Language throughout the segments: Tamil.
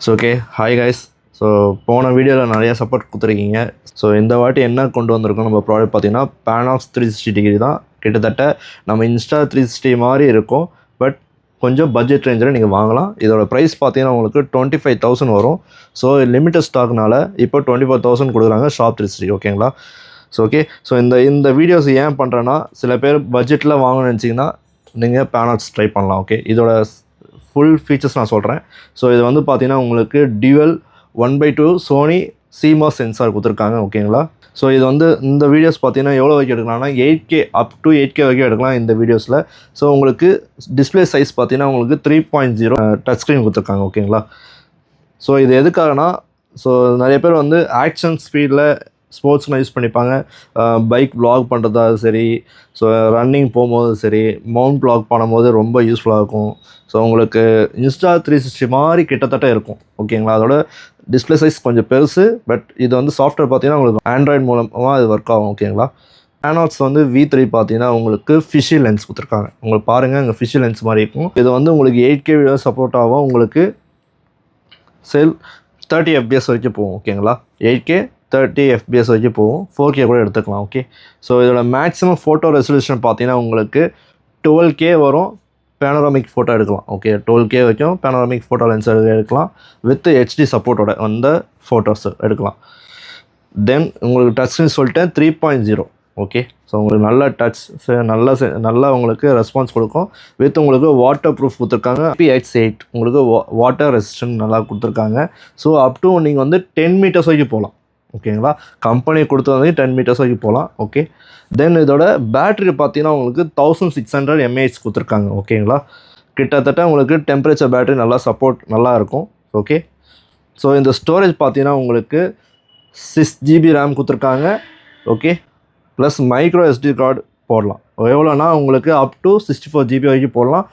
So okay hi guys. So போன வீடியோவில் நிறையா சப்போர்ட் கொடுத்துருக்கீங்க. ஸோ இந்த வாட்டி என்ன கொண்டு வந்திருக்கோம் நம்ம ப்ராடக்ட் பார்த்தீங்கன்னா பேனாக்ஸ் 360 டிகிரி தான். கிட்டத்தட்ட நம்ம இன்ஸ்டா 360 மாதிரி இருக்கும், பட் கொஞ்சம் பட்ஜெட் ரேஞ்சில் நீங்கள் வாங்கலாம். இதோட ப்ரைஸ் பார்த்தீங்கன்னா உங்களுக்கு 25,000 வரும். ஸோ லிமிட்டட் ஸ்டாக்னால இப்போ 24,000 கொடுக்குறாங்க ஷாப் 360. ஓகேங்களா? So okay. ஸோ இந்த வீடியோஸ் ஏன் பண்ணுறேன்னா, சில பேர் பட்ஜெட்டில் வாங்கணும்னு நினச்சிங்கன்னா நீங்கள் பேனாக்ஸ் ட்ரை பண்ணலாம். ஓகே, இதோட ஃபுல் ஃபீச்சர்ஸ் நான் சொல்கிறேன். ஸோ இது வந்து பார்த்தீங்கன்னா உங்களுக்கு டியூவல் 1/2 சோனி CMOS சென்சார் கொடுத்துருக்காங்க. ஓகேங்களா? ஸோ இது வந்து இந்த வீடியோஸ் பார்த்தீங்கன்னா எவ்வளோ வரைக்கும் எடுக்கலாம்னா 8K அப் டு 8K வரைக்கும் எடுக்கலாம் இந்த வீடியோஸில். ஸோ உங்களுக்கு டிஸ்பிளே சைஸ் பார்த்தீங்கன்னா உங்களுக்கு 3.0 டச் ஸ்க்ரீன் கொடுத்துருக்காங்க. ஓகேங்களா? ஸோ இது எதுக்காகனா, ஸோ நிறைய பேர் வந்து ஆக்ஷன் ஸ்பீடில் ஸ்போர்ட்ஸ்லாம் யூஸ் பண்ணிப்பாங்க. பைக் வ்ளாக் பண்ணுறதா சரி, ஸோ ரன்னிங் போகும்போது சரி, மவுண்ட் வ்ளாக் பண்ணும்போது ரொம்ப யூஸ்ஃபுல்லாக இருக்கும். ஸோ உங்களுக்கு இன்ஸ்டா 360 மாதிரி கிட்டத்தட்ட இருக்கும். ஓகேங்களா? அதோட டிஸ்பிளே சைஸ் கொஞ்சம் பெருசு, பட் இது வந்து சாஃப்ட்வேர் பார்த்தீங்கன்னா உங்களுக்கு ஆண்ட்ராய்டு மூலமாக இது ஒர்க் ஆகும். ஓகேங்களா? பேனாக்ஸ் வந்து V3 பார்த்தீங்கன்னா உங்களுக்கு ஃபிஷி லென்ஸ் கொடுத்துருக்காங்க. உங்களுக்கு பாருங்கள், இங்கே ஃபிஷி லென்ஸ் மாதிரி இருக்கும். இது வந்து உங்களுக்கு 8K வீடியோ சப்போர்ட் ஆகும். உங்களுக்கு 30 FPS வரைக்கும் போகும். ஓகேங்களா? 8K 30 FPS வரைக்கும் போகும். 4K கூட எடுத்துக்கலாம். ஓகே. ஸோ இதோட மேக்ஸிமம் ஃபோட்டோ ரெசல்யூஷன் பார்த்தீங்கன்னா உங்களுக்கு 12K வரும். பேனோராமிக் ஃபோட்டோ எடுக்கலாம். ஓகே, 12K வரைக்கும் பேனோராமிக் ஃபோட்டோ லென்ஸ் எடுக்கலாம். வித் HD சப்போர்ட்டோட அந்த ஃபோட்டோஸ் எடுக்கலாம். தென் உங்களுக்கு டச் ஸ்க்ரீன் சொல்லிட்டேன் 3.0. ஓகே. ஸோ உங்களுக்கு நல்ல டச் நல்லா உங்களுக்கு ரெஸ்பான்ஸ் கொடுக்கும். வித் உங்களுக்கு வாட்டர் ப்ரூஃப் கொடுத்துருக்காங்க. IPX8 உங்களுக்கு வாட்டர் ரெசிஸ்டன்ட் நல்லா கொடுத்துருக்காங்க. ஸோ அப் டு நீங்கள் வந்து 10 மீட்டர்ஸ் வரைக்கும் போகலாம். ஓகேங்களா? கம்பெனி கொடுத்து வந்து 10 மீட்டர்ஸ் வரைக்கும் போகலாம். ஓகே. தென் இதோட பேட்டரி பார்த்தீங்கன்னா உங்களுக்கு 1600 mAh கொடுத்துருக்காங்க. ஓகேங்களா? கிட்டத்தட்ட உங்களுக்கு டெம்பரேச்சர் பேட்டரி நல்லா சப்போர்ட் நல்லா இருக்கும். ஓகே. ஸோ இந்த ஸ்டோரேஜ் பார்த்தீங்கன்னா உங்களுக்கு 6GB ரேம் கொடுத்துருக்காங்க. Okay, plus micro SD card போடலாம். எவ்வளோனா உங்களுக்கு அப் டு 64GB வரைக்கும் போடலாம்.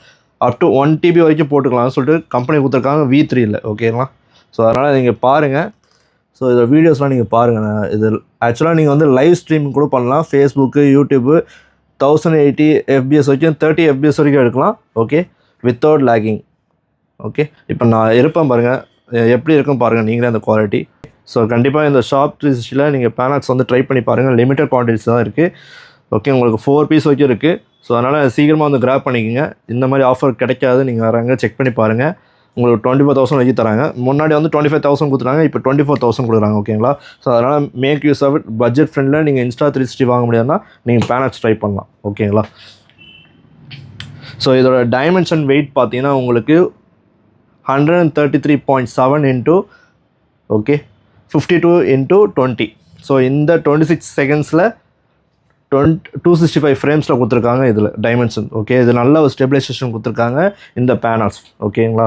அப் டு 1TB வரைக்கும் போட்டுக்கலாம்னு சொல்லிட்டு கம்பெனி கொடுத்துருக்காங்க V3யில். ஓகேங்களா? ஸோ அதனால் நீங்கள் பாருங்கள். ஸோ இதோட வீடியோஸ்லாம் நீங்கள் பாருங்கள். இது ஆக்சுவலாக நீங்கள் வந்து லைவ் ஸ்ட்ரீம் கூட பண்ணலாம். ஃபேஸ்புக்கு, யூடியூப்பு 1080 FPS வரைக்கும் 30 FPS வரைக்கும் எடுக்கலாம். Okay, without lagging. ஓகே, இப்போ நான் இருப்பேன் பாருங்கள், எப்படி இருக்கும் பாருங்கள் நீங்களே அந்த குவாலிட்டி. ஸோ கண்டிப்பாக இந்த ஷாப் 360ல் நீங்கள் பேனாக்ஸ் வந்து ட்ரை பண்ணி பாருங்கள். லிமிட்டட் குவான்டிட்டிஸ் தான் இருக்குது. ஓகே, உங்களுக்கு 4 பீஸ் வரைக்கும் இருக்குது. ஸோ அதனால் சீக்கிரமாக வந்து கிராப் பண்ணிக்கோங்க. இந்த மாதிரி ஆஃபர் கிடைக்காது. நீங்கள் வராங்க செக் பண்ணி பாருங்கள். உங்களுக்கு 24,000 வரைக்கும் தராங்க. முன்னாடி வந்து 25,000 கொடுத்துறாங்க, இப்போ 24,000 கொடுக்குறாங்க. ஓகேங்களா? ஸோ அதனால் make use of it. Budget friendly நீங்கள் இன்ஸ்டா 360 வாங்க முடியாதுன்னா நீங்கள் பேனாக்ஸ் ட்ரை பண்ணலாம். ஓகேங்களா? ஸோ இதோட டைமென்ஷன் வெயிட் பார்த்தீங்கன்னா உங்களுக்கு 133.7 இன்ட்டு ஓகே 52 இன்ட்டு 20. ஸோ இந்த 26 செகண்ட்ஸில் 265 ஃப்ரேம்ஸில் கொடுத்துருக்காங்க இதில் டைமென்ஷன். ஓகே, இது நல்ல ஒரு ஸ்டெபிலைசேஷன் கொடுத்துருக்காங்க இந்த பேனாக்ஸ். ஓகேங்களா?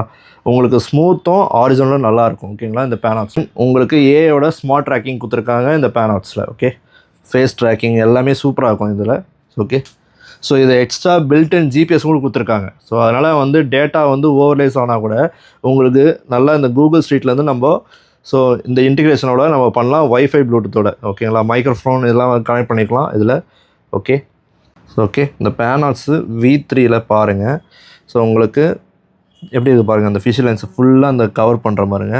உங்களுக்கு ஸ்மூத்தும் ஆரிஜினலும் நல்லாயிருக்கும். ஓகேங்களா? இந்த பேனாக்ஸ் உங்களுக்கு ஏயோட ஸ்மார்ட் ட்ராக்கிங் கொடுத்துருக்காங்க இந்த பேனாக்ஸில். ஓகே, ஃபேஸ் ட்ராக்கிங் எல்லாமே சூப்பராக இருக்கும் இதில். ஓகே. ஸோ இது எக்ஸ்ட்ரா பில்ட்-இன் GPS கூட கொடுத்துருக்காங்க. ஸோ அதனால் வந்து டேட்டா வந்து ஓவர்லேஸ் ஆனால் கூட உங்களுக்கு நல்லா இந்த கூகுள் ஸ்ட்ரீட்லேருந்து நம்ம ஸோ இந்த இன்டிகிரேஷனோட நம்ம பண்ணலாம். வைஃபை ப்ளூடூத்தோட. ஓகேங்களா? மைக்ரோஃபோன் இதெல்லாம் கனெக்ட் பண்ணிக்கலாம் இதில். ஓகே. ஸோ ஓகே, இந்த பேனாக்ஸு V3யில் பாருங்கள். ஸோ உங்களுக்கு எப்படி இருக்குது பாருங்கள், அந்த ஃபிஷி லென்ஸ் ஃபுல்லாக அந்த கவர் பண்ணுற மாதிரிங்க.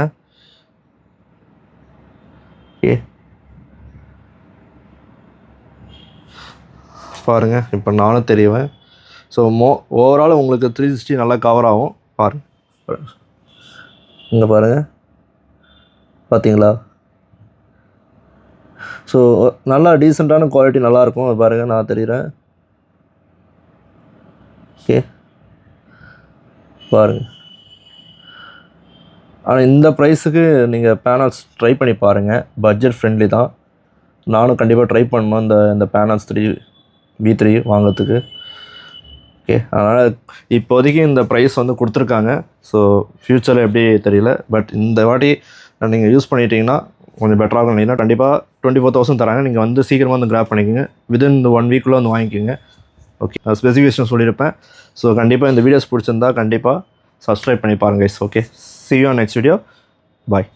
ஓகே பாருங்கள், இப்போ நானும் தெரியுவேன். ஸோ ஓவரால் உங்களுக்கு 360 நல்லா கவர் ஆகும். பாருங்கள், இங்கே பாருங்கள், பார்த்தீங்களா? ஸோ நல்லா டீசெண்டான குவாலிட்டி நல்லாயிருக்கும். பாருங்கள், நான் தெரிகிறேன். ஓகே பாருங்கள். ஆனால் இந்த ப்ரைஸுக்கு நீங்கள் பேனாக்ஸ் ட்ரை பண்ணி பாருங்கள். பட்ஜெட் ஃப்ரெண்ட்லி தான். நானும் கண்டிப்பாக ட்ரை பண்ணணும் இந்த பேனாக்ஸ் V3 வாங்கிறதுக்கு. ஓகே, அதனால் இப்போதைக்கு இந்த ப்ரைஸ் வந்து கொடுத்துருக்காங்க. ஸோ ஃப்யூச்சரில் எப்படி தெரியல, பட் இந்த வாட்டி நீங்கள் யூஸ் பண்ணிட்டீங்கன்னா கொஞ்சம் பெட்டராக இருக்கும். இல்லைன்னா கண்டிப்பாக 24,000 தராங்க. நீங்கள் வந்து சீக்கிரமாக வந்து கிராப் பண்ணிக்கோங்க. வித்தின் இந்த 1 வீக்குள்ளே வந்து வாங்கிக்கோங்க. ஓகே, ஸ்பெசிஃபிகேஷன் சொல்லியிருப்பேன். ஸோ கண்டிப்பாக இந்த வீடியோஸ் பிடிச்சிருந்தா கண்டிப்பாக சப்ஸ்கிரைப் பண்ணி பாருங்கள் guys. Okay, see you on next video. Bye.